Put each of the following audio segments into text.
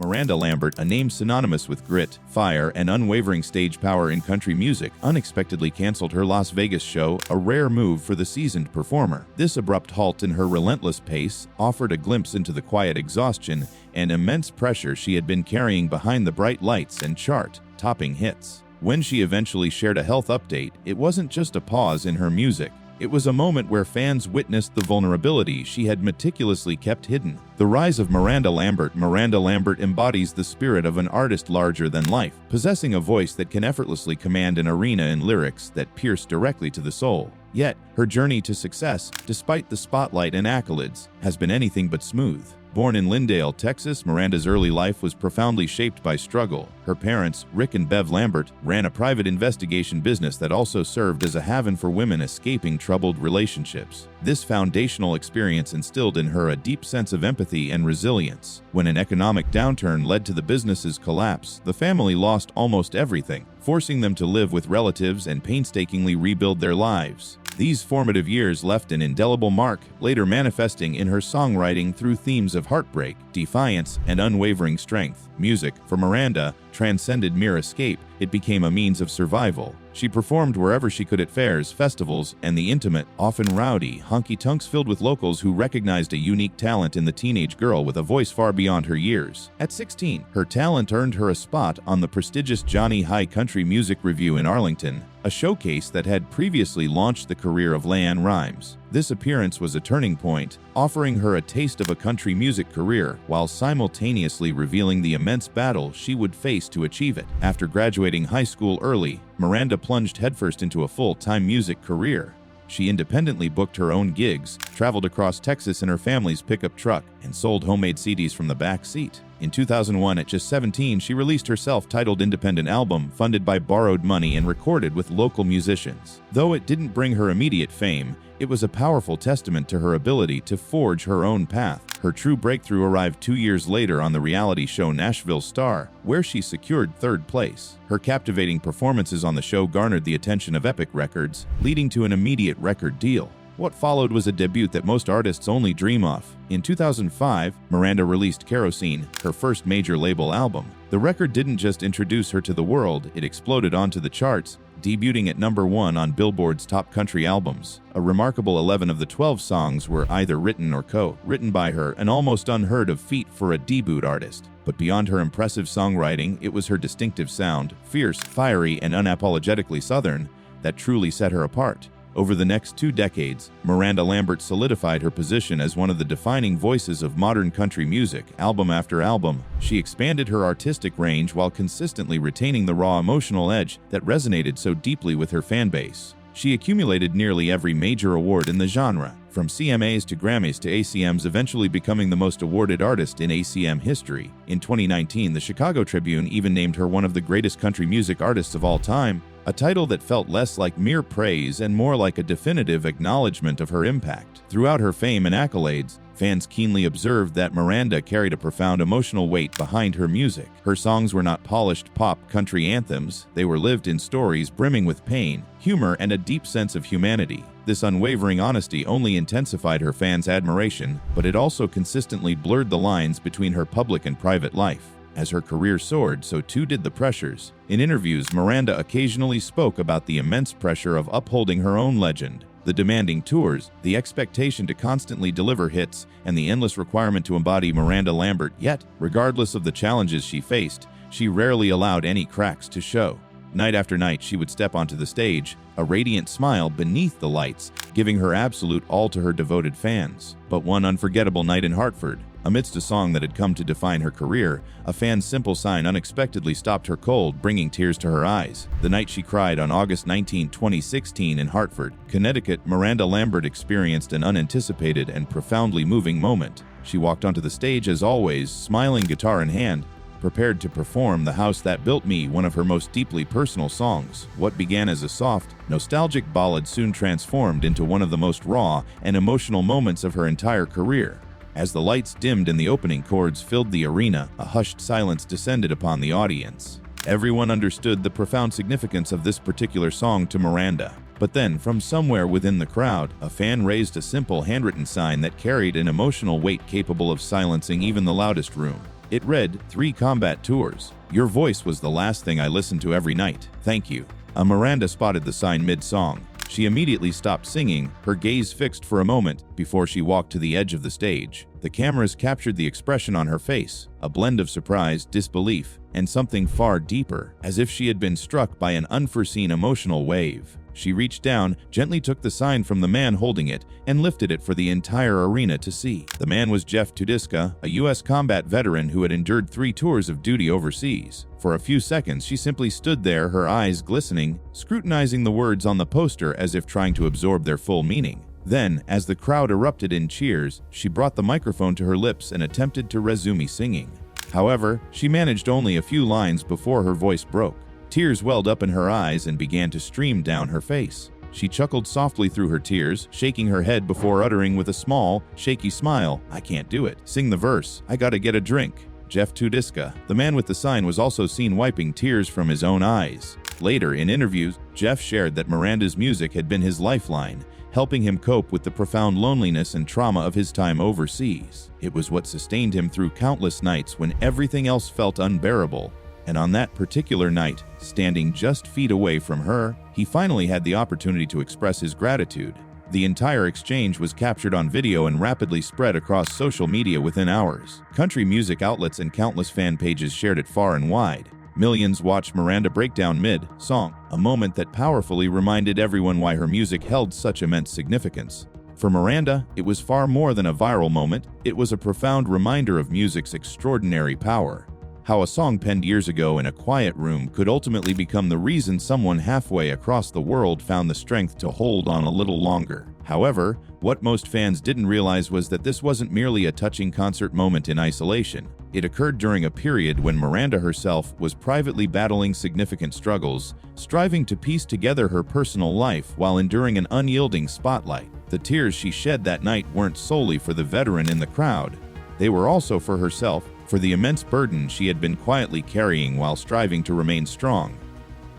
Miranda Lambert, a name synonymous with grit, fire, and unwavering stage power in country music, unexpectedly canceled her Las Vegas show, a rare move for the seasoned performer. This abrupt halt in her relentless pace offered a glimpse into the quiet exhaustion and immense pressure she had been carrying behind the bright lights and chart-topping hits. When she eventually shared a health update, it wasn't just a pause in her music. It was a moment where fans witnessed the vulnerability she had meticulously kept hidden. The rise of Miranda Lambert. Miranda Lambert embodies the spirit of an artist larger than life, possessing a voice that can effortlessly command an arena and lyrics that pierce directly to the soul. Yet, her journey to success, despite the spotlight and accolades, has been anything but smooth. Born in Lindale, Texas, Miranda's early life was profoundly shaped by struggle. Her parents, Rick and Bev Lambert, ran a private investigation business that also served as a haven for women escaping troubled relationships. This foundational experience instilled in her a deep sense of empathy and resilience. When an economic downturn led to the business's collapse, the family lost almost everything, forcing them to live with relatives and painstakingly rebuild their lives. These formative years left an indelible mark, later manifesting in her songwriting through themes of heartbreak, defiance, and unwavering strength. Music, for Miranda, transcended mere escape. It became a means of survival. She performed wherever she could at fairs, festivals, and the intimate, often rowdy, honky-tonks filled with locals who recognized a unique talent in the teenage girl with a voice far beyond her years. At 16, her talent earned her a spot on the prestigious Johnny High Country Music Review in Arlington, a showcase that had previously launched the career of LeAnn Rimes. This appearance was a turning point, offering her a taste of a country music career while simultaneously revealing the immense battle she would face to achieve it. After graduating high school early, Miranda plunged headfirst into a full-time music career. She independently booked her own gigs, traveled across Texas in her family's pickup truck, and sold homemade CDs from the back seat. In 2001, at just 17, she released her self-titled independent album, funded by borrowed money and recorded with local musicians. Though it didn't bring her immediate fame, it was a powerful testament to her ability to forge her own path. Her true breakthrough arrived 2 years later on the reality show Nashville Star, where she secured third place. Her captivating performances on the show garnered the attention of Epic Records, leading to an immediate record deal. What followed was a debut that most artists only dream of. In 2005, Miranda released Kerosene, her first major label album. The record didn't just introduce her to the world, it exploded onto the charts, debuting at #1 on Billboard's top country albums. A remarkable 11 of the 12 songs were either written or co-written by her, an almost unheard of feat for a debut artist. But beyond her impressive songwriting, it was her distinctive sound, fierce, fiery, and unapologetically Southern, that truly set her apart. Over the next 2 decades, Miranda Lambert solidified her position as one of the defining voices of modern country music. Album after album, she expanded her artistic range while consistently retaining the raw emotional edge that resonated so deeply with her fanbase. She accumulated nearly every major award in the genre, from CMAs to Grammys to ACMs, eventually becoming the most awarded artist in ACM history. In 2019, the Chicago Tribune even named her one of the greatest country music artists of all time, a title that felt less like mere praise and more like a definitive acknowledgement of her impact. Throughout her fame and accolades, fans keenly observed that Miranda carried a profound emotional weight behind her music. Her songs were not polished pop country anthems, they were lived-in stories brimming with pain, humor, and a deep sense of humanity. This unwavering honesty only intensified her fans' admiration, but it also consistently blurred the lines between her public and private life. As her career soared, so too did the pressures. In interviews, Miranda occasionally spoke about the immense pressure of upholding her own legend. The demanding tours, the expectation to constantly deliver hits, and the endless requirement to embody Miranda Lambert. Yet, regardless of the challenges she faced, she rarely allowed any cracks to show. Night after night, she would step onto the stage, a radiant smile beneath the lights, giving her absolute all to her devoted fans. But one unforgettable night in Hartford, amidst a song that had come to define her career, a fan's simple sign unexpectedly stopped her cold, bringing tears to her eyes. The night she cried on August 19, 2016 in Hartford, Connecticut, Miranda Lambert experienced an unanticipated and profoundly moving moment. She walked onto the stage as always, smiling, guitar in hand, prepared to perform "The House That Built Me," one of her most deeply personal songs. What began as a soft, nostalgic ballad soon transformed into one of the most raw and emotional moments of her entire career. As the lights dimmed and the opening chords filled the arena, a hushed silence descended upon the audience. Everyone understood the profound significance of this particular song to Miranda. But then, from somewhere within the crowd, a fan raised a simple handwritten sign that carried an emotional weight capable of silencing even the loudest room. It read, 3 combat tours. Your voice was the last thing I listened to every night. Thank you. Miranda spotted the sign mid-song. She immediately stopped singing, her gaze fixed for a moment before she walked to the edge of the stage. The cameras captured the expression on her face, a blend of surprise, disbelief, and something far deeper, as if she had been struck by an unforeseen emotional wave. She reached down, gently took the sign from the man holding it, and lifted it for the entire arena to see. The man was Jeff Tudiska, a U.S. combat veteran who had endured 3 tours of duty overseas. For a few seconds, she simply stood there, her eyes glistening, scrutinizing the words on the poster as if trying to absorb their full meaning. Then, as the crowd erupted in cheers, she brought the microphone to her lips and attempted to resume singing. However, she managed only a few lines before her voice broke. Tears welled up in her eyes and began to stream down her face. She chuckled softly through her tears, shaking her head before uttering with a small, shaky smile, I can't do it. Sing the verse. I gotta get a drink. Jeff Tudiska, the man with the sign, was also seen wiping tears from his own eyes. Later, in interviews, Jeff shared that Miranda's music had been his lifeline, helping him cope with the profound loneliness and trauma of his time overseas. It was what sustained him through countless nights when everything else felt unbearable. And on that particular night, standing just feet away from her, he finally had the opportunity to express his gratitude. The entire exchange was captured on video and rapidly spread across social media within hours. Country music outlets and countless fan pages shared it far and wide. Millions watched Miranda break down mid-song, a moment that powerfully reminded everyone why her music held such immense significance. For Miranda, it was far more than a viral moment, it was a profound reminder of music's extraordinary power. How a song penned years ago in a quiet room could ultimately become the reason someone halfway across the world found the strength to hold on a little longer. However, what most fans didn't realize was that this wasn't merely a touching concert moment in isolation. It occurred during a period when Miranda herself was privately battling significant struggles, striving to piece together her personal life while enduring an unyielding spotlight. The tears she shed that night weren't solely for the veteran in the crowd. They were also for herself, for the immense burden she had been quietly carrying while striving to remain strong.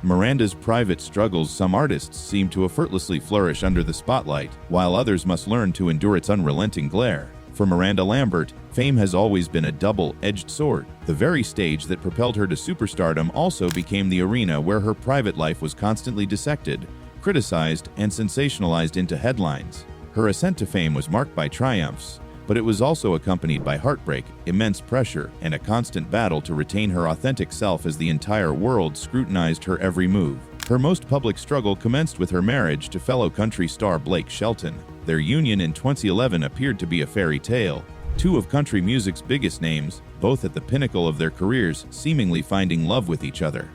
Miranda's private struggles, some artists seem to effortlessly flourish under the spotlight, while others must learn to endure its unrelenting glare. For Miranda Lambert, fame has always been a double-edged sword. The very stage that propelled her to superstardom also became the arena where her private life was constantly dissected, criticized, and sensationalized into headlines. Her ascent to fame was marked by triumphs, but it was also accompanied by heartbreak, immense pressure, and a constant battle to retain her authentic self as the entire world scrutinized her every move. Her most public struggle commenced with her marriage to fellow country star Blake Shelton. Their union in 2011 appeared to be a fairy tale. 2 of country music's biggest names, both at the pinnacle of their careers, seemingly finding love with each other.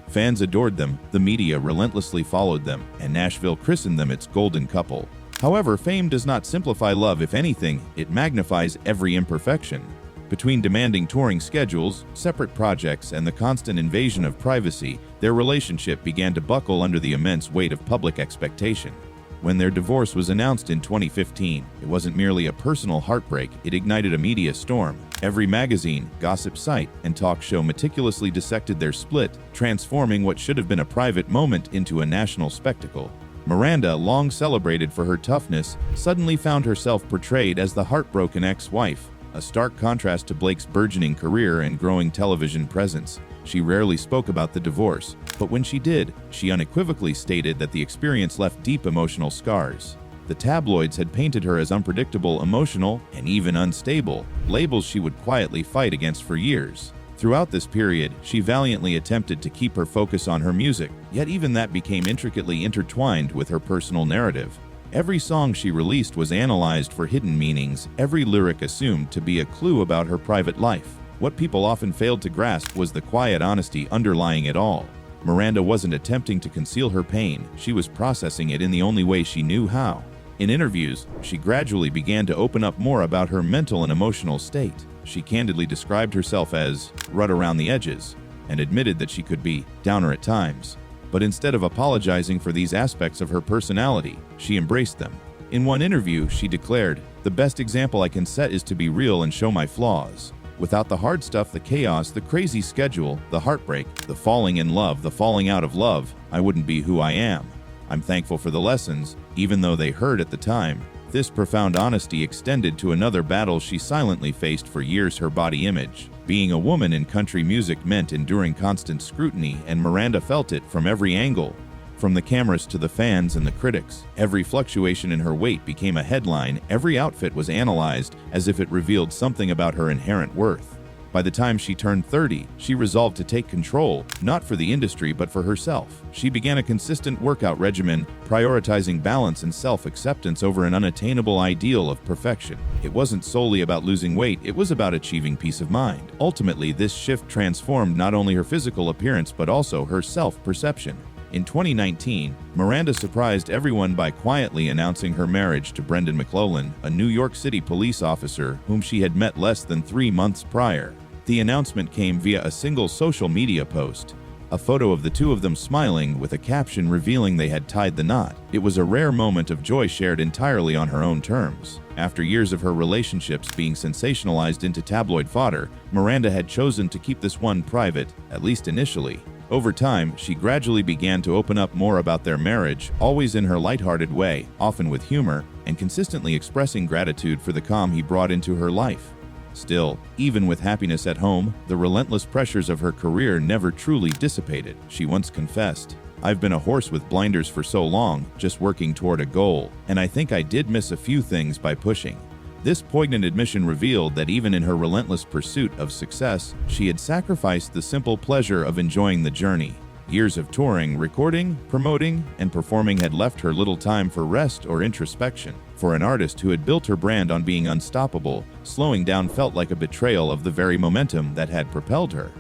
Fans adored them, the media relentlessly followed them, and Nashville christened them its golden couple. However, fame does not simplify love. If anything, it magnifies every imperfection. Between demanding touring schedules, separate projects, and the constant invasion of privacy, their relationship began to buckle under the immense weight of public expectation. When their divorce was announced in 2015, it wasn't merely a personal heartbreak, it ignited a media storm. Every magazine, gossip site, and talk show meticulously dissected their split, transforming what should have been a private moment into a national spectacle. Miranda, long celebrated for her toughness, suddenly found herself portrayed as the heartbroken ex-wife, a stark contrast to Blake's burgeoning career and growing television presence. She rarely spoke about the divorce, but when she did, she unequivocally stated that the experience left deep emotional scars. The tabloids had painted her as unpredictable, emotional, and even unstable, labels she would quietly fight against for years. Throughout this period, she valiantly attempted to keep her focus on her music, yet even that became intricately intertwined with her personal narrative. Every song she released was analyzed for hidden meanings, every lyric assumed to be a clue about her private life. What people often failed to grasp was the quiet honesty underlying it all. Miranda wasn't attempting to conceal her pain, she was processing it in the only way she knew how. In interviews, she gradually began to open up more about her mental and emotional state. She candidly described herself as rough around the edges and admitted that she could be downer at times. But instead of apologizing for these aspects of her personality, she embraced them. In one interview, she declared, "The best example I can set is to be real and show my flaws. Without the hard stuff, the chaos, the crazy schedule, the heartbreak, the falling in love, the falling out of love, I wouldn't be who I am. I'm thankful for the lessons, even though they hurt at the time. This profound honesty extended to another battle she silently faced for years: her body image. Being a woman in country music meant enduring constant scrutiny, and Miranda felt it from every angle. From the cameras to the fans and the critics, every fluctuation in her weight became a headline. Every outfit was analyzed as if it revealed something about her inherent worth. By the time she turned 30, she resolved to take control, not for the industry but for herself. She began a consistent workout regimen, prioritizing balance and self-acceptance over an unattainable ideal of perfection. It wasn't solely about losing weight, it was about achieving peace of mind. Ultimately, this shift transformed not only her physical appearance but also her self-perception. In 2019, Miranda surprised everyone by quietly announcing her marriage to Brendan McClellan, a New York City police officer whom she had met less than 3 months prior. The announcement came via a single social media post, a photo of the two of them smiling with a caption revealing they had tied the knot. It was a rare moment of joy shared entirely on her own terms. After years of her relationships being sensationalized into tabloid fodder, Miranda had chosen to keep this one private, at least initially. Over time, she gradually began to open up more about their marriage, always in her lighthearted way, often with humor, and consistently expressing gratitude for the calm he brought into her life. Still, even with happiness at home, the relentless pressures of her career never truly dissipated. She once confessed, "I've been a horse with blinders for so long, just working toward a goal, and I think I did miss a few things by pushing." This poignant admission revealed that even in her relentless pursuit of success, she had sacrificed the simple pleasure of enjoying the journey. Years of touring, recording, promoting, and performing had left her little time for rest or introspection. For an artist who had built her brand on being unstoppable, slowing down felt like a betrayal of the very momentum that had propelled her.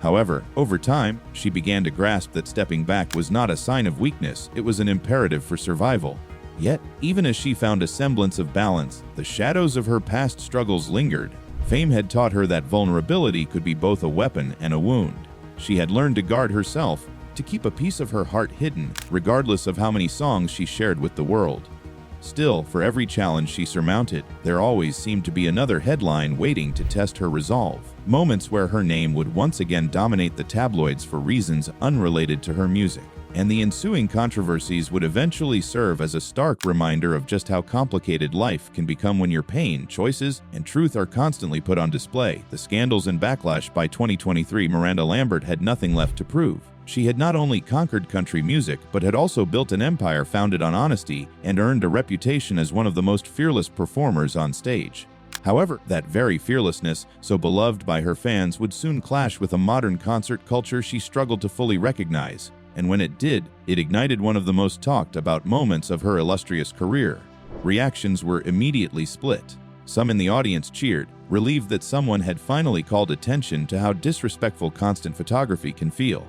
However, over time, she began to grasp that stepping back was not a sign of weakness, it was an imperative for survival. Yet, even as she found a semblance of balance, the shadows of her past struggles lingered. Fame had taught her that vulnerability could be both a weapon and a wound. She had learned to guard herself, to keep a piece of her heart hidden, regardless of how many songs she shared with the world. Still, for every challenge she surmounted, there always seemed to be another headline waiting to test her resolve. Moments where her name would once again dominate the tabloids for reasons unrelated to her music. And the ensuing controversies would eventually serve as a stark reminder of just how complicated life can become when your pain, choices, and truth are constantly put on display. The scandals and backlash. By 2023, Miranda Lambert had nothing left to prove. She had not only conquered country music, but had also built an empire founded on honesty and earned a reputation as one of the most fearless performers on stage. However, that very fearlessness, so beloved by her fans, would soon clash with a modern concert culture she struggled to fully recognize. And when it did, it ignited one of the most talked about moments of her illustrious career. Reactions were immediately split. Some in the audience cheered, relieved that someone had finally called attention to how disrespectful constant photography can feel.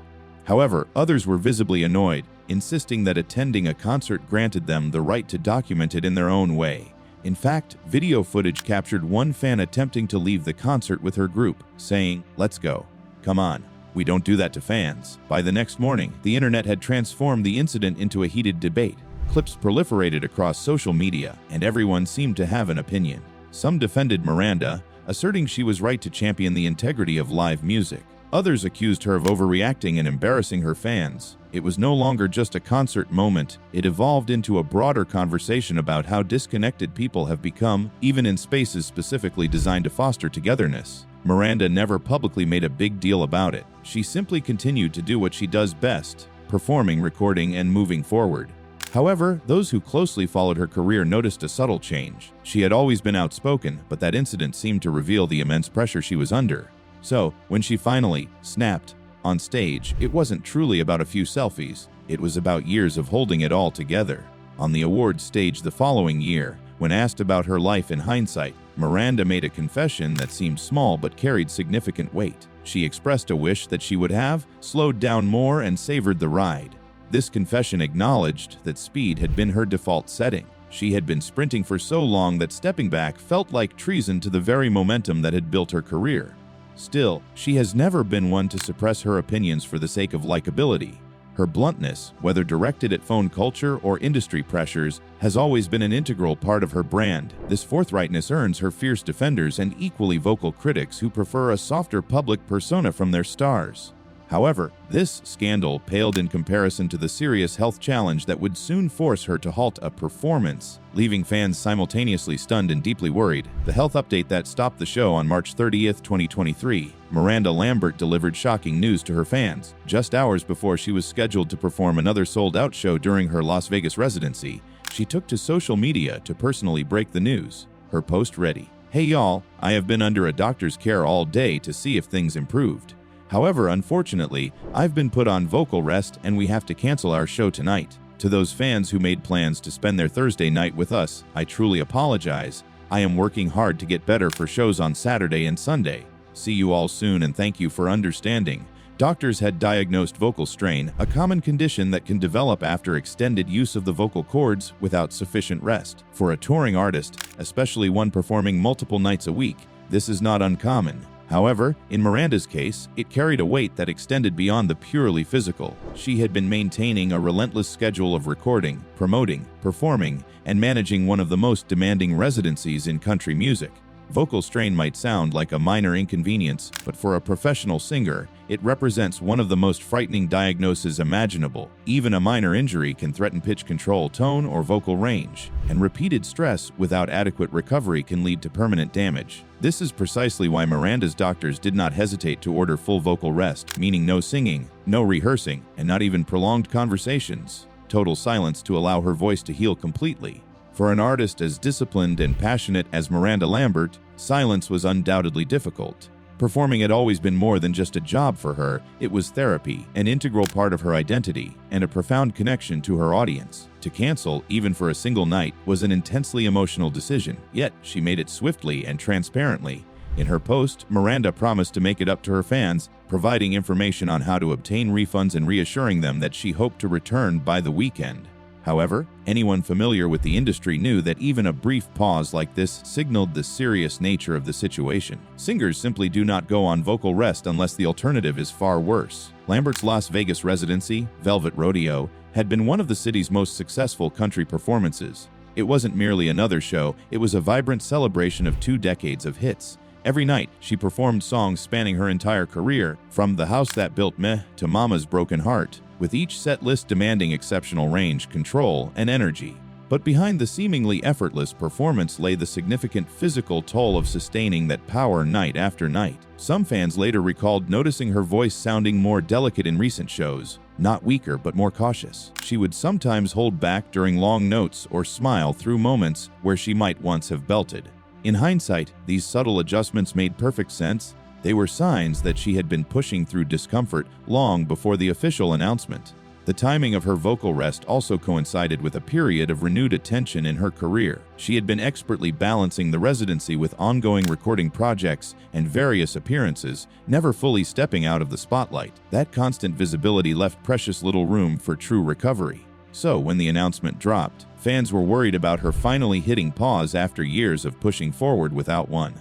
However, others were visibly annoyed, insisting that attending a concert granted them the right to document it in their own way. In fact, video footage captured one fan attempting to leave the concert with her group, saying, "Let's go. Come on. We don't do that to fans." By the next morning, the internet had transformed the incident into a heated debate. Clips proliferated across social media, and everyone seemed to have an opinion. Some defended Miranda, asserting she was right to champion the integrity of live music. Others accused her of overreacting and embarrassing her fans. It was no longer just a concert moment, it evolved into a broader conversation about how disconnected people have become, even in spaces specifically designed to foster togetherness. Miranda never publicly made a big deal about it. She simply continued to do what she does best, performing, recording, and moving forward. However, those who closely followed her career noticed a subtle change. She had always been outspoken, but that incident seemed to reveal the immense pressure she was under. So, when she finally snapped on stage, it wasn't truly about a few selfies. It was about years of holding it all together. On the awards stage the following year, when asked about her life in hindsight, Miranda made a confession that seemed small but carried significant weight. She expressed a wish that she would have slowed down more and savored the ride. This confession acknowledged that speed had been her default setting. She had been sprinting for so long that stepping back felt like treason to the very momentum that had built her career. Still, she has never been one to suppress her opinions for the sake of likability. Her bluntness, whether directed at phone culture or industry pressures, has always been an integral part of her brand. This forthrightness earns her fierce defenders and equally vocal critics who prefer a softer public persona from their stars. However, this scandal paled in comparison to the serious health challenge that would soon force her to halt a performance, leaving fans simultaneously stunned and deeply worried. The health update that stopped the show on March 30th, 2023, Miranda Lambert delivered shocking news to her fans. Just hours before she was scheduled to perform another sold-out show during her Las Vegas residency, she took to social media to personally break the news. Her post read, "Hey y'all, I have been under a doctor's care all day to see if things improved. However, unfortunately, I've been put on vocal rest and we have to cancel our show tonight. To those fans who made plans to spend their Thursday night with us, I truly apologize. I am working hard to get better for shows on Saturday and Sunday. See you all soon and thank you for understanding." Doctors had diagnosed vocal strain, a common condition that can develop after extended use of the vocal cords without sufficient rest. For a touring artist, especially one performing multiple nights a week, this is not uncommon. However, in Miranda's case, it carried a weight that extended beyond the purely physical. She had been maintaining a relentless schedule of recording, promoting, performing, and managing one of the most demanding residencies in country music. Vocal strain might sound like a minor inconvenience, but for a professional singer, it represents one of the most frightening diagnoses imaginable. Even a minor injury can threaten pitch control, tone, or vocal range, and repeated stress without adequate recovery can lead to permanent damage. This is precisely why Miranda's doctors did not hesitate to order full vocal rest, meaning no singing, no rehearsing, and not even prolonged conversations. Total silence to allow her voice to heal completely. For an artist as disciplined and passionate as Miranda Lambert, silence was undoubtedly difficult. Performing had always been more than just a job for her, it was therapy, an integral part of her identity, and a profound connection to her audience. To cancel, even for a single night, was an intensely emotional decision, yet she made it swiftly and transparently. In her post, Miranda promised to make it up to her fans, providing information on how to obtain refunds and reassuring them that she hoped to return by the weekend. However, anyone familiar with the industry knew that even a brief pause like this signaled the serious nature of the situation. Singers simply do not go on vocal rest unless the alternative is far worse. Lambert's Las Vegas residency, Velvet Rodeo, had been one of the city's most successful country performances. It wasn't merely another show, it was a vibrant celebration of 2 decades of hits. Every night, she performed songs spanning her entire career, from The House That Built Me to Mama's Broken Heart, with each set list demanding exceptional range, control, and energy. But behind the seemingly effortless performance lay the significant physical toll of sustaining that power night after night. Some fans later recalled noticing her voice sounding more delicate in recent shows, not weaker but more cautious. She would sometimes hold back during long notes or smile through moments where she might once have belted. In hindsight, these subtle adjustments made perfect sense. They were signs that she had been pushing through discomfort long before the official announcement. The timing of her vocal rest also coincided with a period of renewed attention in her career. She had been expertly balancing the residency with ongoing recording projects and various appearances, never fully stepping out of the spotlight. That constant visibility left precious little room for true recovery. So, when the announcement dropped, fans were worried about her finally hitting pause after years of pushing forward without one.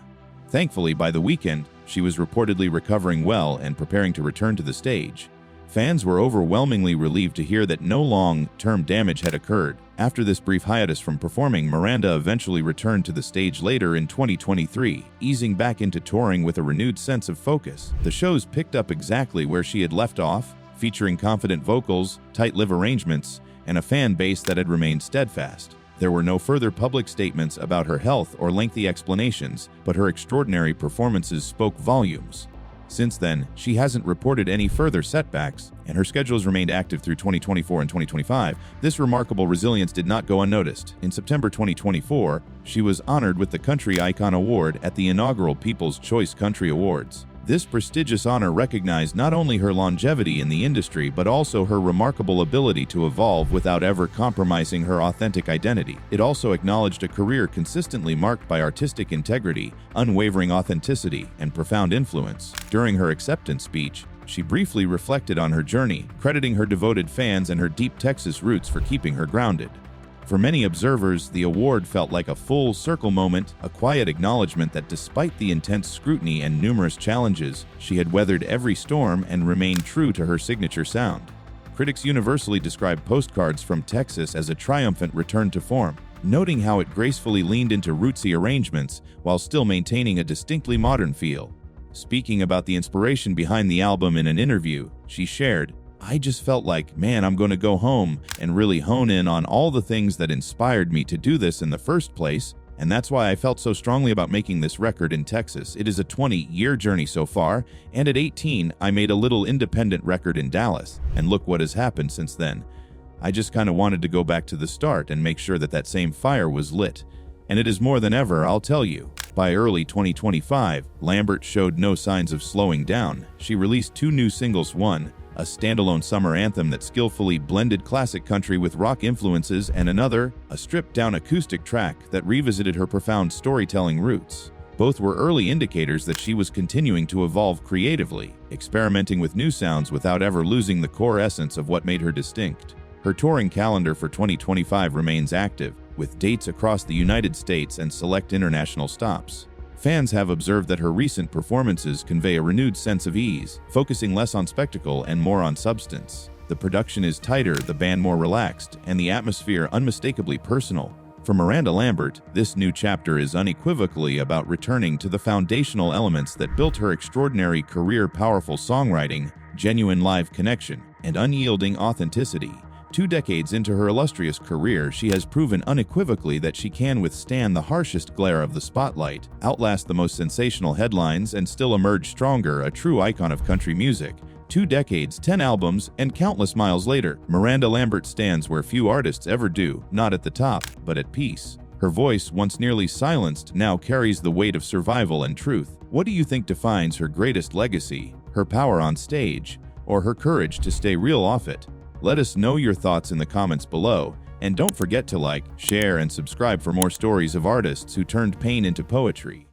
Thankfully, by the weekend, she was reportedly recovering well and preparing to return to the stage. Fans were overwhelmingly relieved to hear that no long-term damage had occurred. After this brief hiatus from performing, Miranda eventually returned to the stage later in 2023, easing back into touring with a renewed sense of focus. The shows picked up exactly where she had left off, featuring confident vocals, tight live arrangements, and a fan base that had remained steadfast. There were no further public statements about her health or lengthy explanations, but her extraordinary performances spoke volumes. Since then, she hasn't reported any further setbacks, and her schedules remained active through 2024 and 2025. This remarkable resilience did not go unnoticed. In September 2024, she was honored with the Country Icon Award at the inaugural People's Choice Country Awards. This prestigious honor recognized not only her longevity in the industry but also her remarkable ability to evolve without ever compromising her authentic identity. It also acknowledged a career consistently marked by artistic integrity, unwavering authenticity, and profound influence. During her acceptance speech, she briefly reflected on her journey, crediting her devoted fans and her deep Texas roots for keeping her grounded. For many observers, the award felt like a full circle moment, a quiet acknowledgement that despite the intense scrutiny and numerous challenges, she had weathered every storm and remained true to her signature sound. Critics universally describe Postcards from Texas as a triumphant return to form, noting how it gracefully leaned into rootsy arrangements while still maintaining a distinctly modern feel. Speaking about the inspiration behind the album in an interview, She shared, "I just felt like, man, I'm going to go home and really hone in on all the things that inspired me to do this in the first place. And that's why I felt so strongly about making this record in Texas. It is a 20-year journey so far, and at 18, I made a little independent record in Dallas. And look what has happened since then. I just kind of wanted to go back to the start and make sure that that same fire was lit. And it is more than ever, I'll tell you." By early 2025, Lambert showed no signs of slowing down. She released 2 new singles, one, a standalone summer anthem that skillfully blended classic country with rock influences, and another, a stripped-down acoustic track that revisited her profound storytelling roots. Both were early indicators that she was continuing to evolve creatively, experimenting with new sounds without ever losing the core essence of what made her distinct. Her touring calendar for 2025 remains active, with dates across the United States and select international stops. Fans have observed that her recent performances convey a renewed sense of ease, focusing less on spectacle and more on substance. The production is tighter, the band more relaxed, and the atmosphere unmistakably personal. For Miranda Lambert, this new chapter is unequivocally about returning to the foundational elements that built her extraordinary career: powerful songwriting, genuine live connection, and unyielding authenticity. 2 decades into her illustrious career, she has proven unequivocally that she can withstand the harshest glare of the spotlight, outlast the most sensational headlines, and still emerge stronger, a true icon of country music. 2 decades, 10 albums, and countless miles later, Miranda Lambert stands where few artists ever do, not at the top, but at peace. Her voice, once nearly silenced, now carries the weight of survival and truth. What do you think defines her greatest legacy? Her power on stage, or her courage to stay real off it? Let us know your thoughts in the comments below, and don't forget to like, share, and subscribe for more stories of artists who turned pain into poetry.